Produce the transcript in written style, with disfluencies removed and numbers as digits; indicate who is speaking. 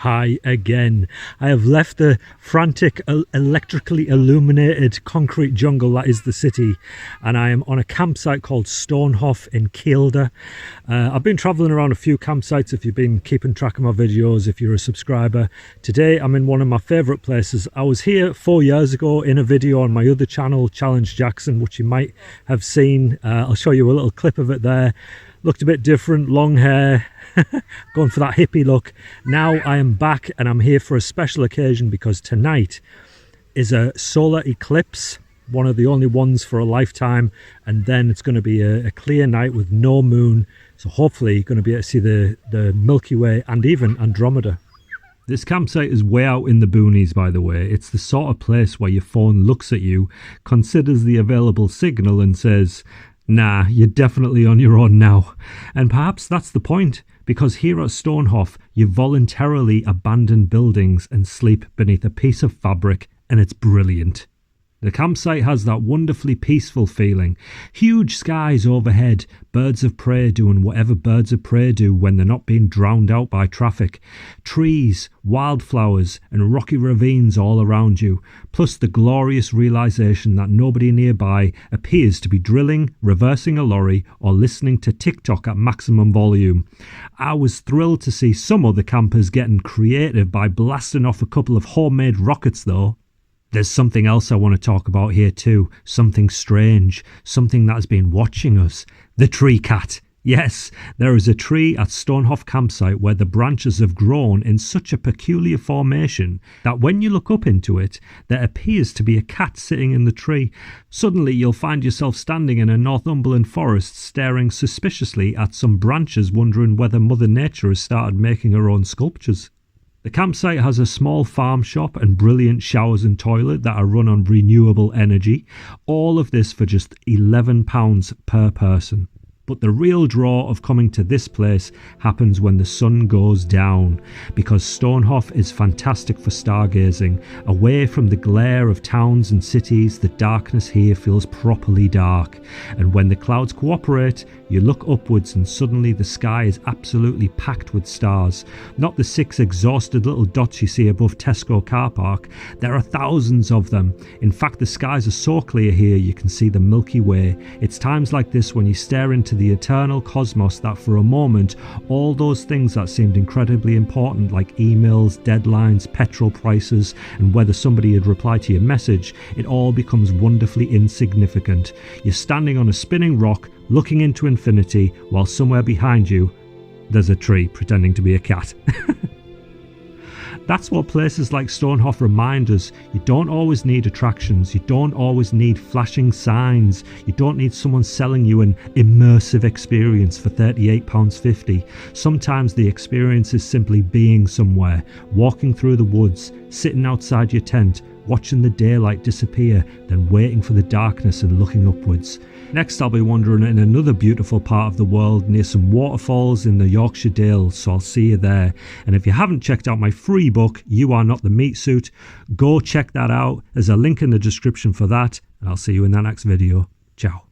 Speaker 1: Hi again. I have left the frantic, electrically illuminated concrete jungle that is the city, and I am on a campsite called Stonehaugh in Kielder. I've been travelling around a few campsites if you've been keeping track of my videos, if you're a subscriber. Today I'm in one of my favourite places. I was here 4 years ago in a video on my other channel, Challenge Jackson, which you might have seen. I'll show you a little clip of it there. Looked a bit different, long hair, going for that hippie look. Now I am back and I'm here for a special occasion because tonight is a solar eclipse, one of the only ones for a lifetime, and then it's going to be a clear night with no moon, so hopefully you're going to be able to see the Milky Way and even Andromeda. This campsite is way out in the boonies, by the way. It's the sort of place where your phone looks at you, considers the available signal and says, nah, you're definitely on your own now. And perhaps that's the point, because here at Stonehaugh, you voluntarily abandon buildings and sleep beneath a piece of fabric, and it's brilliant. The campsite has that wonderfully peaceful feeling. Huge skies overhead, birds of prey doing whatever birds of prey do when they're not being drowned out by traffic. Trees, wildflowers and rocky ravines all around you, plus the glorious realisation that nobody nearby appears to be drilling, reversing a lorry or listening to TikTok at maximum volume. I was thrilled to see some other campers getting creative by blasting off a couple of homemade rockets though. There's something else I want to talk about here too, something strange, something that has been watching us, the tree cat. Yes, there is a tree at Stonehaugh campsite where the branches have grown in such a peculiar formation that when you look up into it, there appears to be a cat sitting in the tree. Suddenly you'll find yourself standing in a Northumberland forest staring suspiciously at some branches, wondering whether Mother Nature has started making her own sculptures. The campsite has a small farm shop and brilliant showers and toilet that are run on renewable energy. All of this for just £11 per person. But the real draw of coming to this place happens when the sun goes down, because Stonehaugh is fantastic for stargazing. Away from the glare of towns and cities, the darkness here feels properly dark. And when the clouds cooperate, you look upwards and suddenly the sky is absolutely packed with stars. Not the 6 exhausted little dots you see above Tesco car park. There are thousands of them. In fact, the skies are so clear here you can see the Milky Way. It's times like this when you stare into the eternal cosmos that for a moment all those things that seemed incredibly important, like emails, deadlines, petrol prices and whether somebody had replied to your message, it all becomes wonderfully insignificant. You're standing on a spinning rock looking into infinity while somewhere behind you there's a tree pretending to be a cat. That's what places like Stonehaugh remind us. You don't always need attractions, you don't always need flashing signs, you don't need someone selling you an immersive experience for £38.50. Sometimes the experience is simply being somewhere, walking through the woods, sitting outside your tent, watching the daylight disappear, then waiting for the darkness and looking upwards. Next I'll be wandering in another beautiful part of the world near some waterfalls in the Yorkshire Dales, so I'll see you there. And if you haven't checked out my free book, You Are Not the Meat Suit, go check that out. There's a link in the description for that, and I'll see you in that next video. Ciao.